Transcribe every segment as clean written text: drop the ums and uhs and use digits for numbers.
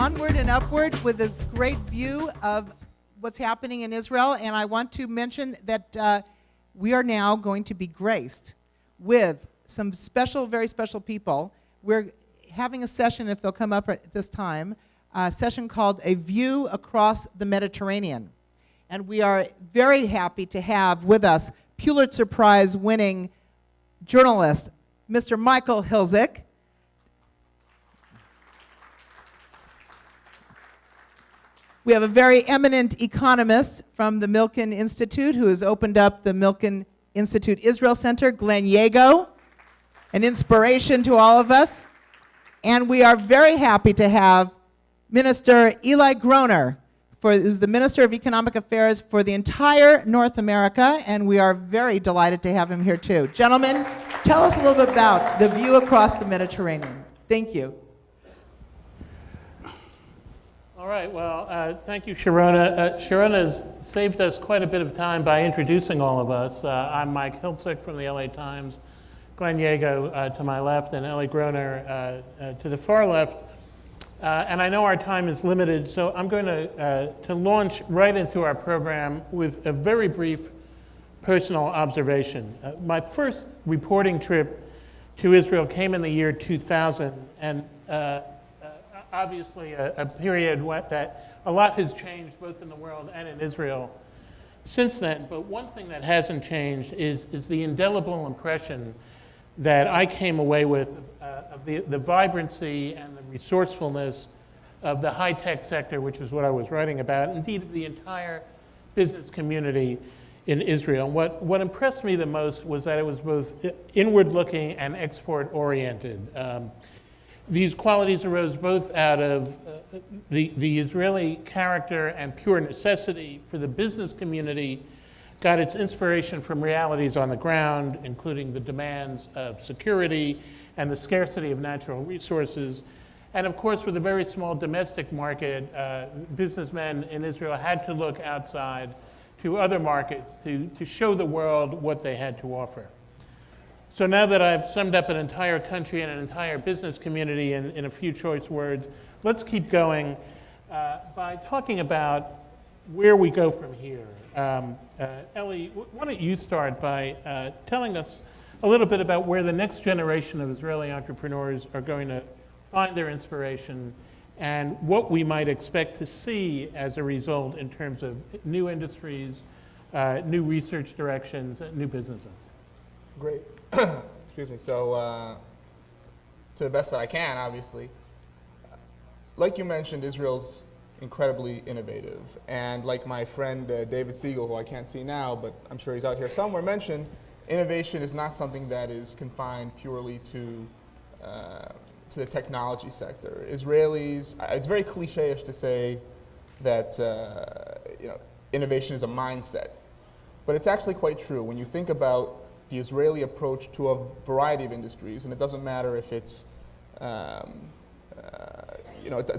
onward and upward with this great view of what's happening in Israel. And I want to mention that we are now going to be graced with some special, very special people. We're having a session, if they'll come up at this time, a session called A View Across the Mediterranean. And we are very happy to have with us Pulitzer Prize winning journalist, Mr. Michael Hiltzik. We have a very eminent economist from the Milken Institute who has opened up the Milken Institute Israel Center, Glenn Yago, an inspiration to all of us. And we are very happy to have Minister Eli Groner, who's the Minister of Economic Affairs for the entire North America, and we are very delighted to have him here too. Gentlemen, tell us a little bit about the view across the Mediterranean. Thank you. All right, well, thank you, Sharona. Sharona has saved us quite a bit of time by introducing all of us. I'm Mike Hiltzik from the LA Times, Glenn Yago to my left, and Eli Groner to the far left. And I know our time is limited, so I'm going to launch right into our program with a very brief personal observation. My first reporting trip to Israel came in the year 2000, and obviously a period that a lot has changed both in the world and in Israel since then. But one thing that hasn't changed is the indelible impression that I came away with of the vibrancy and the resourcefulness of the high-tech sector, which is what I was writing about, indeed the entire business community in Israel. And what impressed me the most was that it was both inward-looking and export-oriented. These qualities arose both out of the Israeli character and pure necessity for the business community, got its inspiration from realities on the ground, including the demands of security and the scarcity of natural resources. And of course, with a very small domestic market, businessmen in Israel had to look outside to other markets to show the world what they had to offer. So now that I've summed up an entire country and an entire business community in a few choice words, let's keep going by talking about where we go from here. Ellie, why don't you start by telling us a little bit about where the next generation of Israeli entrepreneurs are going to find their inspiration and what we might expect to see as a result in terms of new industries, new research directions, new businesses. Great. Excuse me. So, to the best that I can, obviously, like you mentioned, Israel's incredibly innovative. And like my friend David Siegel, who I can't see now, but I'm sure he's out here somewhere, mentioned, innovation is not something that is confined purely to the technology sector. Israelis, it's very cliche-ish to say that innovation is a mindset, but it's actually quite true. When you think about the Israeli approach to a variety of industries, and it doesn't matter if it's it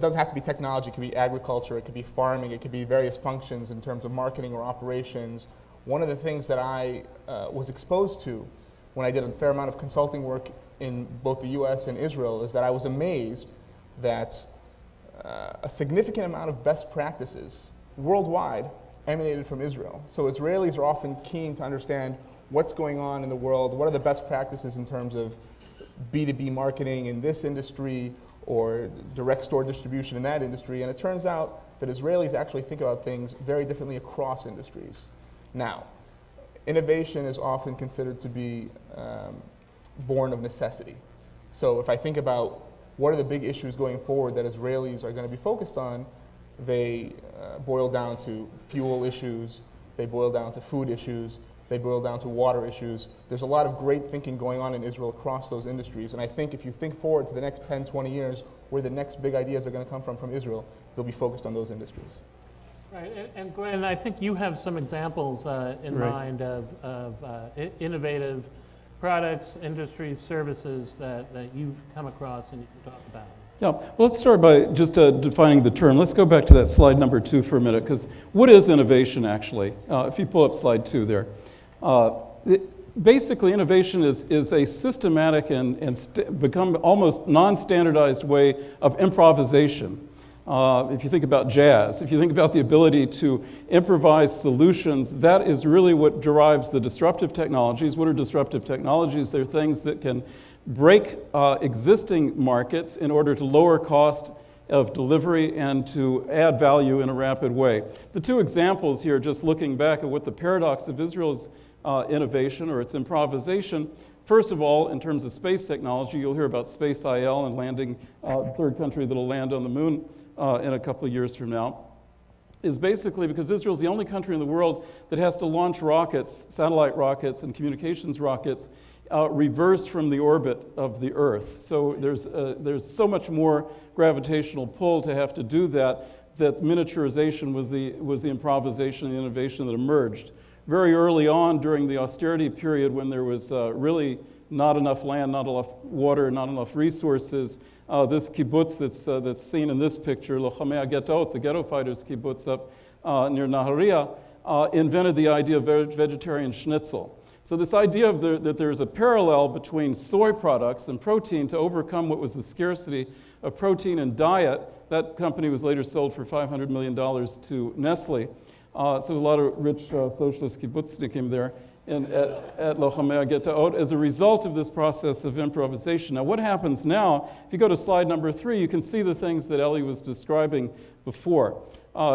doesn't have to be technology, it could be agriculture, it could be farming, it could be various functions in terms of marketing or operations. One of the things that I was exposed to when I did a fair amount of consulting work in both the US and Israel is that I was amazed that a significant amount of best practices worldwide emanated from Israel. So Israelis are often keen to understand what's going on in the world, what are the best practices in terms of B2B marketing in this industry, or direct store distribution in that industry, and it turns out that Israelis actually think about things very differently across industries. Now, innovation is often considered to be born of necessity. So if I think about what are the big issues going forward that Israelis are going to be focused on, they boil down to fuel issues, they boil down to food issues, they boil down to water issues. There's a lot of great thinking going on in Israel across those industries. And I think if you think forward to the next 10, 20 years, where the next big ideas are going to come from Israel, they'll be focused on those industries. Right, and Glenn, I think you have some examples in mind of innovative products, industries, services that you've come across and you can talk about. Yeah, well, let's start by just defining the term. Let's go back to that slide number 2 for a minute, because what is innovation actually? If you pull up slide 2 there. Basically, innovation is a systematic and become almost non-standardized way of improvisation. if you think about jazz, if you think about the ability to improvise solutions, that is really what derives the disruptive technologies. What are disruptive technologies? They're things that can break existing markets in order to lower cost of delivery and to add value in a rapid way. The two examples here, just looking back at what the paradox of Israel's innovation or its improvisation. First of all, in terms of space technology, you'll hear about Space IL and landing, the third country that'll land on the moon in a couple of years from now, is basically because Israel's the only country in the world that has to launch rockets, satellite rockets and communications rockets, reverse from the orbit of the Earth. So there's so much more gravitational pull to have to do that miniaturization was the improvisation and the innovation that emerged. Very early on during the austerity period when there was really not enough land, not enough water, not enough resources, this kibbutz that's seen in this picture, Lochamei Ghettot, the ghetto fighters kibbutz up near Nahariya, invented the idea of vegetarian schnitzel. So this idea that there's a parallel between soy products and protein to overcome what was the scarcity of protein in diet, that company was later sold for $500 million to Nestle. So a lot of rich socialist kibbutznikim there at Lochamei Ghettot as a result of this process of improvisation. Now what happens now, if you go to slide number 3, you can see the things that Ellie was describing before.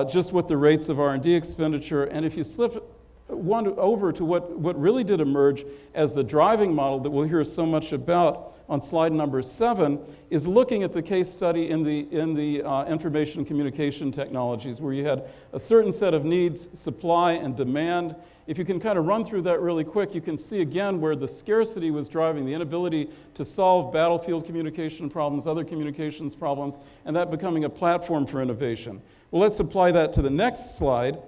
Just what the rates of R&D expenditure, and if you slip one over to what really did emerge as the driving model that we'll hear so much about on slide number 7 is looking at the case study in the information and communication technologies where you had a certain set of needs, supply and demand. If you can kind of run through that really quick, you can see again where the scarcity was driving the inability to solve battlefield communication problems, other communications problems, and that becoming a platform for innovation. Well, let's apply that to the next slide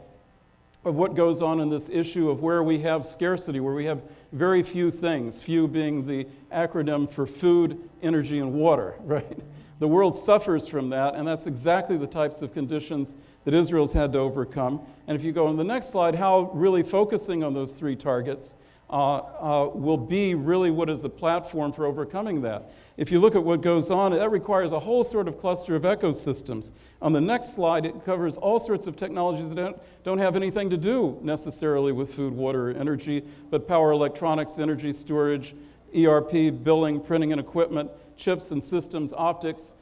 of what goes on in this issue of where we have scarcity, where we have very few things, few being the acronym for food, energy, and water, right? The world suffers from that, and that's exactly the types of conditions that Israel's had to overcome. And if you go on the next slide, how really focusing on those 3 targets will be really what is the platform for overcoming that. If you look at what goes on, that requires a whole sort of cluster of ecosystems. On the next slide, it covers all sorts of technologies that don't have anything to do necessarily with food, water, or energy, but power electronics, energy storage, ERP, billing, printing and equipment, chips and systems, optics,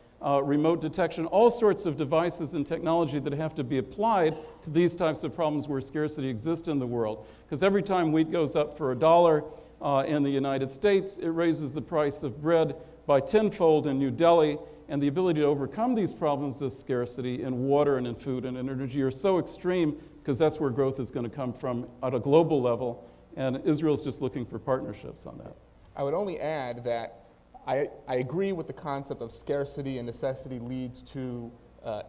remote detection, all sorts of devices and technology that have to be applied to these types of problems where scarcity exists in the world. Because every time wheat goes up for $1 in the United States, it raises the price of bread by tenfold in New Delhi, and the ability to overcome these problems of scarcity in water and in food and in energy are so extreme because that's where growth is going to come from at a global level, and Israel's just looking for partnerships on that. I would only add that I agree with the concept of scarcity and necessity leads to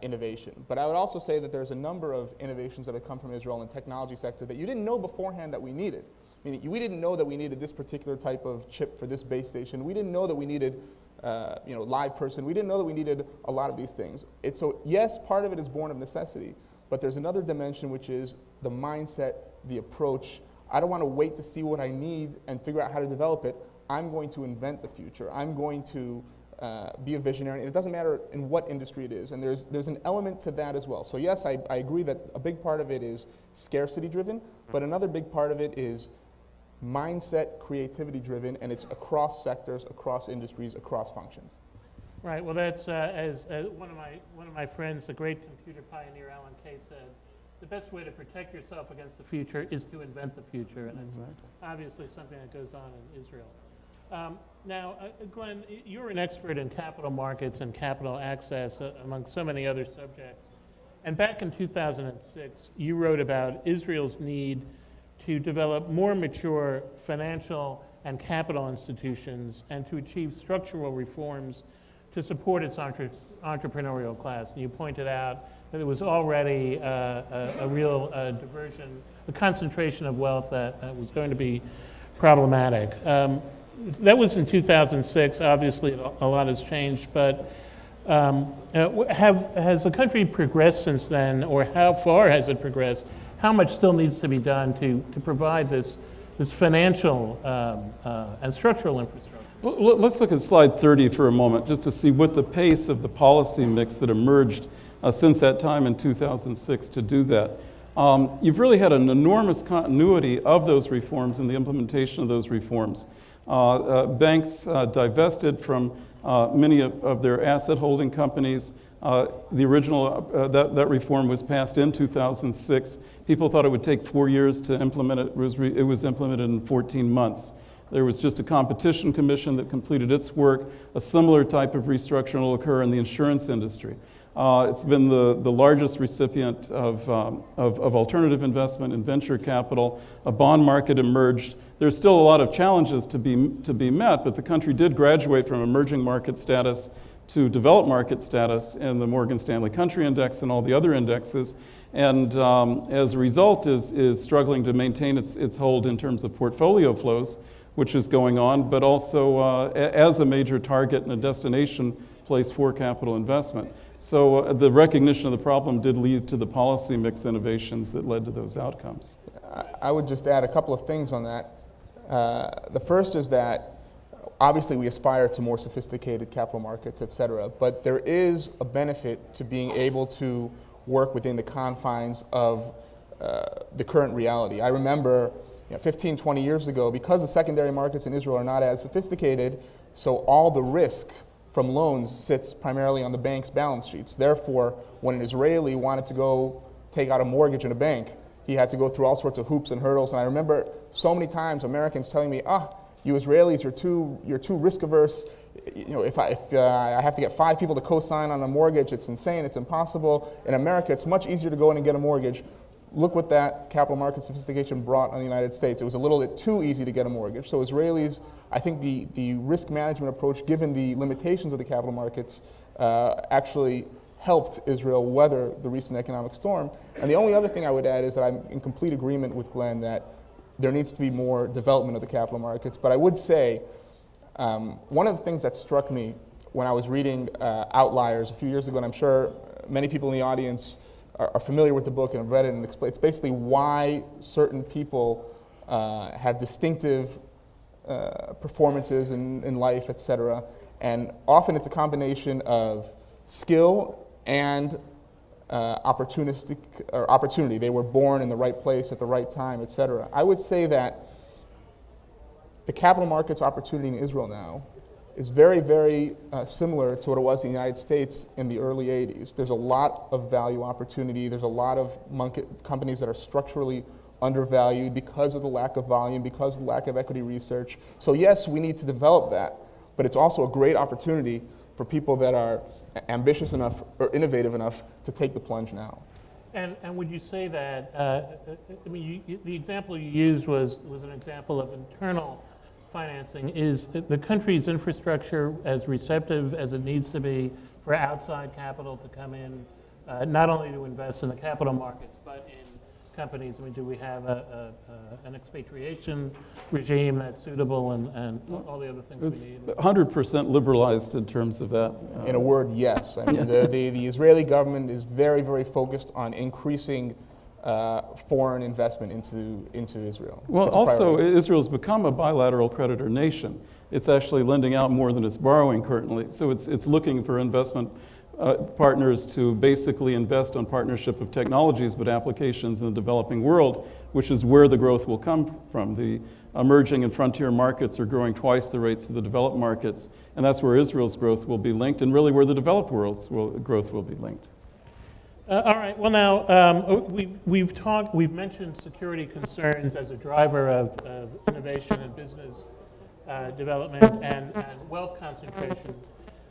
innovation. But I would also say that there's a number of innovations that have come from Israel in the technology sector that you didn't know beforehand that we needed. I mean, we didn't know that we needed this particular type of chip for this base station. We didn't know that we needed live person. We didn't know that we needed a lot of these things. So yes, part of it is born of necessity, but there's another dimension which is the mindset, the approach. I don't want to wait to see what I need and figure out how to develop it. I'm going to invent the future. I'm going to be a visionary. And it doesn't matter in what industry it is. And there's an element to that as well. So yes, I agree that a big part of it is scarcity driven, but another big part of it is mindset, creativity driven, and it's across sectors, across industries, across functions. Right. Well, that's as one of my friends, the great computer pioneer Alan Kay said, the best way to protect yourself against the future is to invent the future, and it's obviously something that goes on in Israel. Now, Glenn, you're an expert in capital markets and capital access, among so many other subjects. And back in 2006, you wrote about Israel's need to develop more mature financial and capital institutions and to achieve structural reforms to support its entrepreneurial class. And you pointed out that there was already a real diversion, a concentration of wealth that was going to be problematic. That was in 2006. Obviously, a lot has changed, but has the country progressed since then, or how far has it progressed? How much still needs to be done to provide this financial and structural infrastructure? Well, let's look at slide 30 for a moment, just to see what the pace of the policy mix that emerged since that time in 2006 to do that. You've really had an enormous continuity of those reforms and the implementation of those reforms. Banks divested from many of their asset holding companies. The original, that reform was passed in 2006. People thought it would take 4 years to implement it. It was implemented in 14 months. There was just a competition commission that completed its work. A similar type of restructuring will occur in the insurance industry. It's been the largest recipient of alternative investment and venture capital. A bond market emerged. There's still a lot of challenges to be met, but the country did graduate from emerging market status to developed market status in the Morgan Stanley Country Index and all the other indexes, and as a result is struggling to maintain its hold in terms of portfolio flows, which is going on, but also as a major target and a destination place for capital investment. So the recognition of the problem did lead to the policy mix innovations that led to those outcomes. I would just add a couple of things on that. The first is that obviously we aspire to more sophisticated capital markets, et cetera, but there is a benefit to being able to work within the confines of the current reality. I remember 15, 20 years ago, because the secondary markets in Israel are not as sophisticated, so all the risk from loans sits primarily on the bank's balance sheets. Therefore, when an Israeli wanted to go take out a mortgage in a bank, he had to go through all sorts of hoops and hurdles. And I remember so many times Americans telling me, you Israelis, you're too risk averse. If I have to get 5 people to co-sign on a mortgage, it's insane, it's impossible. In America, it's much easier to go in and get a mortgage. Look what that capital market sophistication brought on the United States. It was a little bit too easy to get a mortgage. So Israelis, I think the risk management approach, given the limitations of the capital markets, actually helped Israel weather the recent economic storm. And the only other thing I would add is that I'm in complete agreement with Glenn that there needs to be more development of the capital markets. But I would say one of the things that struck me when I was reading Outliers a few years ago, and I'm sure many people in the audience are familiar with the book and have read it, and it's basically why certain people have distinctive performances in life, et cetera. And often it's a combination of skill and opportunity. They were born in the right place at the right time, et cetera. I would say that the capital markets opportunity in Israel now is very, very similar to what it was in the United States in the early 80s. There's a lot of value opportunity. There's a lot of companies that are structurally undervalued because of the lack of volume, because of the lack of equity research. So yes, we need to develop that, but it's also a great opportunity for people that are ambitious enough or innovative enough to take the plunge now. And would you say that, the example you used was an example of internal financing. Is the country's infrastructure as receptive as it needs to be for outside capital to come in, not only to invest in the capital markets, but in companies? Do we have an expatriation regime that's suitable and all the other things we need? It's 100% liberalized in terms of that. In a word, yes. I mean, the Israeli government is very, very focused on increasing foreign investment into Israel. Well, also, Israel's become a bilateral creditor nation. It's actually lending out more than it's borrowing currently. So it's looking for investment partners to basically invest on partnership of technologies, but applications in the developing world, which is where the growth will come from. The emerging and frontier markets are growing twice the rates of the developed markets, and that's where Israel's growth will be linked, and really where the developed world's growth will be linked. All right. Well, now we've mentioned security concerns as a driver of innovation and business development and wealth concentration.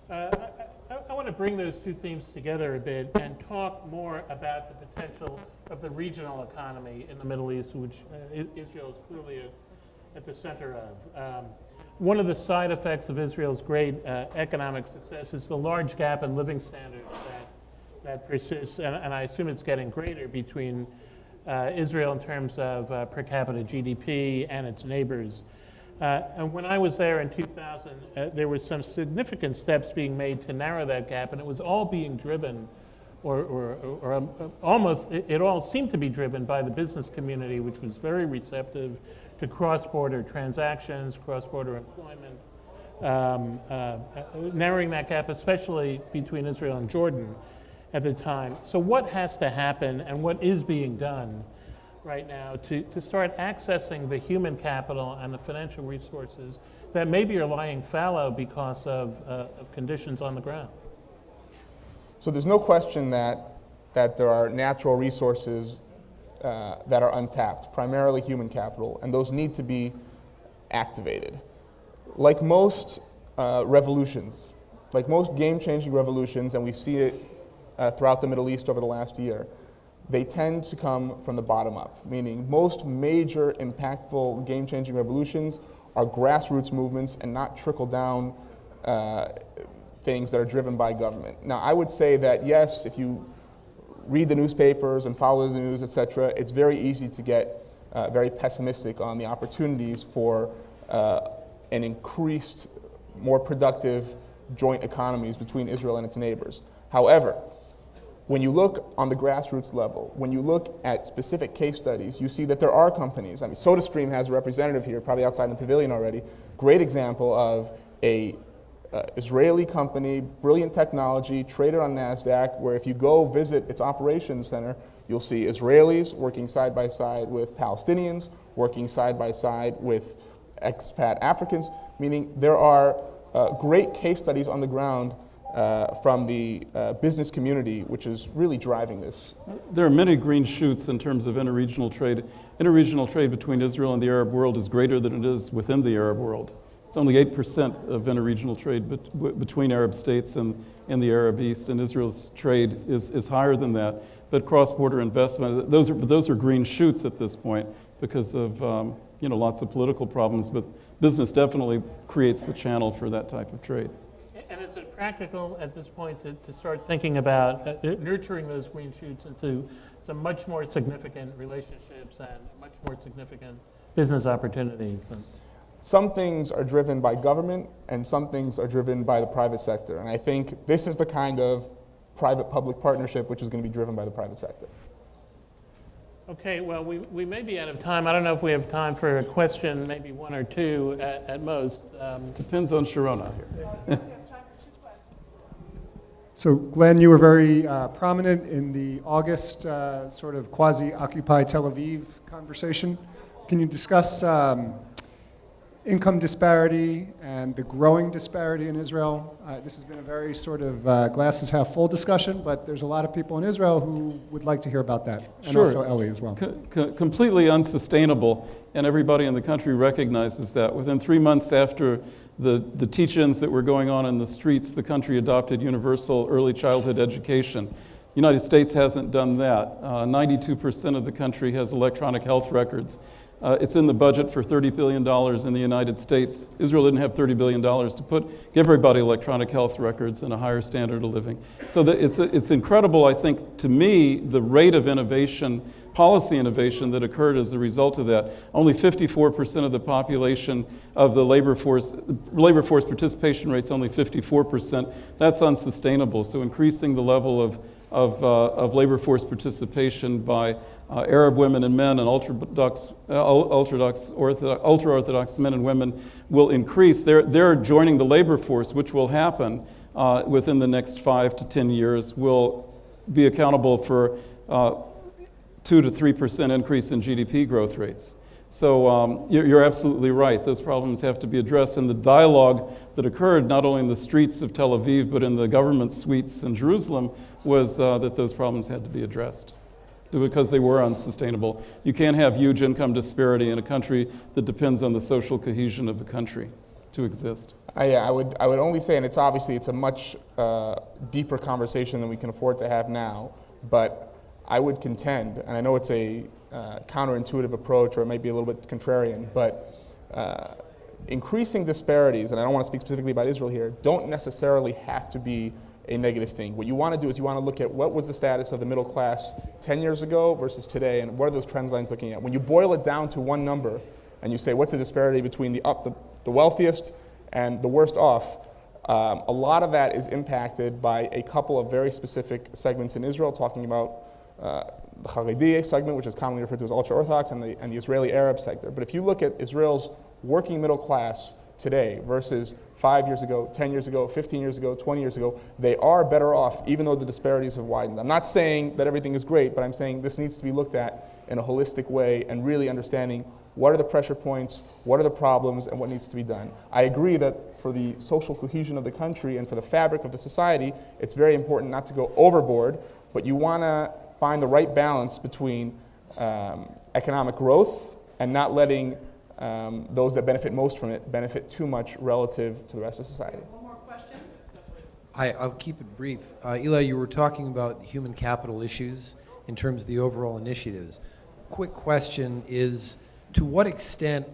I want to bring those two themes together a bit and talk more about the potential of the regional economy in the Middle East, which Israel is clearly at the center of. One of the side effects of Israel's great economic success is the large gap in living standards that persists, and I assume it's getting greater between Israel in terms of per capita GDP and its neighbors. And when I was there in 2000, there were some significant steps being made to narrow that gap, and it was all being driven, or almost, it all seemed to be driven by the business community, which was very receptive to cross-border transactions, cross-border employment, narrowing that gap, especially between Israel and Jordan. at the time. So what has to happen and what is being done right now to start accessing the human capital and the financial resources that maybe are lying fallow because of conditions on the ground? So there's no question that there are natural resources that are untapped, primarily human capital, and those need to be activated. Like most revolutions, like most game-changing revolutions, and we see it throughout the Middle East over the last year, they tend to come from the bottom up, meaning most major, impactful, game-changing revolutions are grassroots movements and not trickle-down things that are driven by government. Now, I would say that, yes, if you read the newspapers and follow the news, etc., it's very easy to get very pessimistic on the opportunities for an increased, more productive joint economies between Israel and its neighbors. However, when you look on the grassroots level, when you look at specific case studies, you see that there are companies. I mean, SodaStream has a representative here, probably outside in the pavilion already. Great example of a Israeli company, brilliant technology, traded on NASDAQ, where if you go visit its operations center, you'll see Israelis working side by side with Palestinians, working side by side with expat Africans, meaning there are great case studies on the ground from the business community, which is really driving this. There are many green shoots in terms of interregional trade. Interregional trade between Israel and the Arab world is greater than it is within the Arab world. It's only 8% of interregional trade between Arab states and the Arab East, and Israel's trade is higher than that. But cross-border investment, those are green shoots at this point because of lots of political problems, but business definitely creates the channel for that type of trade. And is it practical at this point to start thinking about nurturing those green shoots into some much more significant relationships and much more significant business opportunities? Some things are driven by government and some things are driven by the private sector. And I think this is the kind of private-public partnership which is going to be driven by the private sector. Okay, well, we may be out of time. I don't know if we have time for a question, maybe one or two at most. Depends on Sharona here. So, Glenn, you were very prominent in the August sort of quasi-Occupy Tel Aviv conversation. Can you discuss income disparity and the growing disparity in Israel? This has been a very sort of glasses half full discussion, but there's a lot of people in Israel who would like to hear about that, and Sure. also Ellie as well. Completely unsustainable, and everybody in the country recognizes that. Within 3 months after the teach-ins that were going on in the streets, the country adopted universal early childhood education. The United States hasn't done that. 92% of the country has electronic health records. It's in the budget for $30 billion in the United States. Israel didn't have $30 billion to give everybody electronic health records and a higher standard of living. So it's incredible, I think, to me, the rate of innovation, policy innovation that occurred as a result of that. Only 54% of the population of the labor force participation rate's only 54%. That's unsustainable. So increasing the level of labor force participation by Arab women and men and ultra-Orthodox men and women will increase. They're joining the labor force, which will happen within the next 5 to 10 years, will be accountable for 2 to 3% increase in GDP growth rates. So you're absolutely right. Those problems have to be addressed. And the dialogue that occurred not only in the streets of Tel Aviv, but in the government suites in Jerusalem was that those problems had to be addressed because they were unsustainable. You can't have huge income disparity in a country that depends on the social cohesion of the country to exist. I would only say, and it's a much deeper conversation than we can afford to have now, but I would contend, and I know it's a counterintuitive approach or it might be a little bit contrarian, but increasing disparities, and I don't want to speak specifically about Israel here, don't necessarily have to be a negative thing. What you want to do is you want to look at what was the status of the middle class 10 years ago versus today, and what are those trend lines looking at. When you boil it down to one number and you say what's the disparity between the wealthiest and the worst off, a lot of that is impacted by a couple of very specific segments in Israel, talking about the Haredi segment, which is commonly referred to as ultra-Orthodox, and the Israeli Arab sector. But if you look at Israel's working middle class today versus 5 years ago, 10 years ago, 15 years ago, 20 years ago, they are better off, even though the disparities have widened. I'm not saying that everything is great, but I'm saying this needs to be looked at in a holistic way and really understanding what are the pressure points, what are the problems, and what needs to be done. I agree that for the social cohesion of the country and for the fabric of the society, it's very important not to go overboard, but you want to find the right balance between economic growth and not letting those that benefit most from it benefit too much relative to the rest of society. One more question. I'll keep it brief. Eli, you were talking about human capital issues in terms of the overall initiatives. Quick question is, to what extent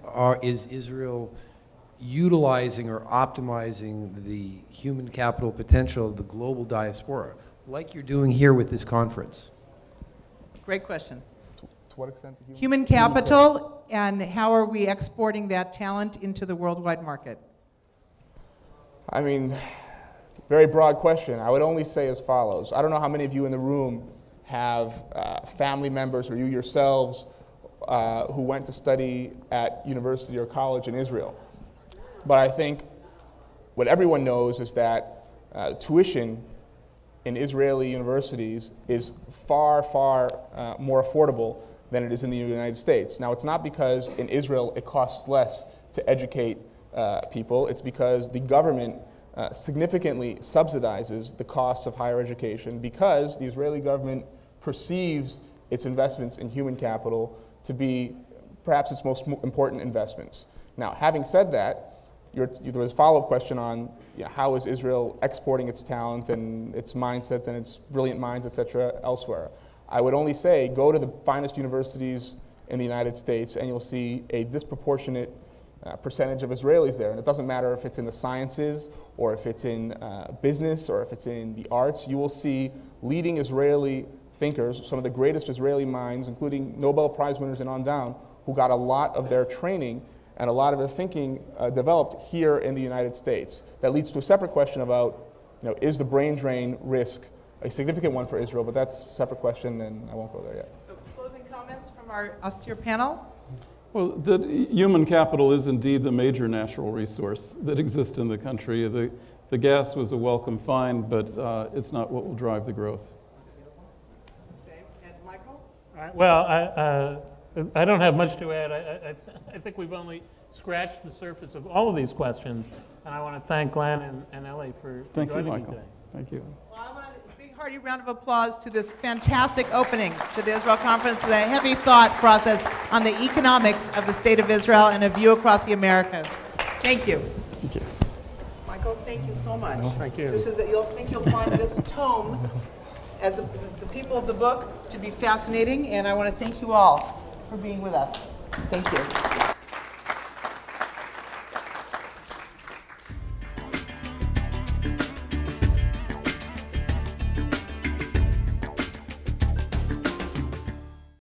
is Israel utilizing or optimizing the human capital potential of the global diaspora, like you're doing here with this conference? Great question. To what extent? The Human capital, and how are we exporting that talent into the worldwide market? I mean, very broad question. I would only say as follows. I don't know how many of you in the room have family members or you yourselves who went to study at university or college in Israel. But I think what everyone knows is that tuition in Israeli universities is far, far more affordable than it is in the United States. Now, it's not because in Israel it costs less to educate people. It's because the government significantly subsidizes the costs of higher education because the Israeli government perceives its investments in human capital to be perhaps its most important investments. Now, having said that, there was a follow-up question on how is Israel exporting its talent and its mindsets and its brilliant minds, et cetera, elsewhere. I would only say go to the finest universities in the United States and you'll see a disproportionate percentage of Israelis there. And it doesn't matter if it's in the sciences or if it's in business or if it's in the arts. You will see leading Israeli thinkers, some of the greatest Israeli minds, including Nobel Prize winners and on down, who got a lot of their training and a lot of their thinking developed here in the United States. That leads to a separate question about, is the brain drain risk a significant one for Israel? But that's a separate question, and I won't go there yet. So closing comments from our austere panel? Well, the human capital is indeed the major natural resource that exists in the country. The gas was a welcome find, but it's not what will drive the growth. And Michael? All right, well, I don't have much to add. I think we've only scratched the surface of all of these questions, and I want to thank Glenn and Ellie for joining me today. Thank you. Well, I want a big hearty round of applause to this fantastic opening to the Israel Conference, the heavy thought process on the economics of the State of Israel and a view across the Americas. Thank you. Thank you. Michael, thank you so much. Thank you. You'll find this tome, as the people of the book, to be fascinating, and I want to thank you all for being with us. Thank you.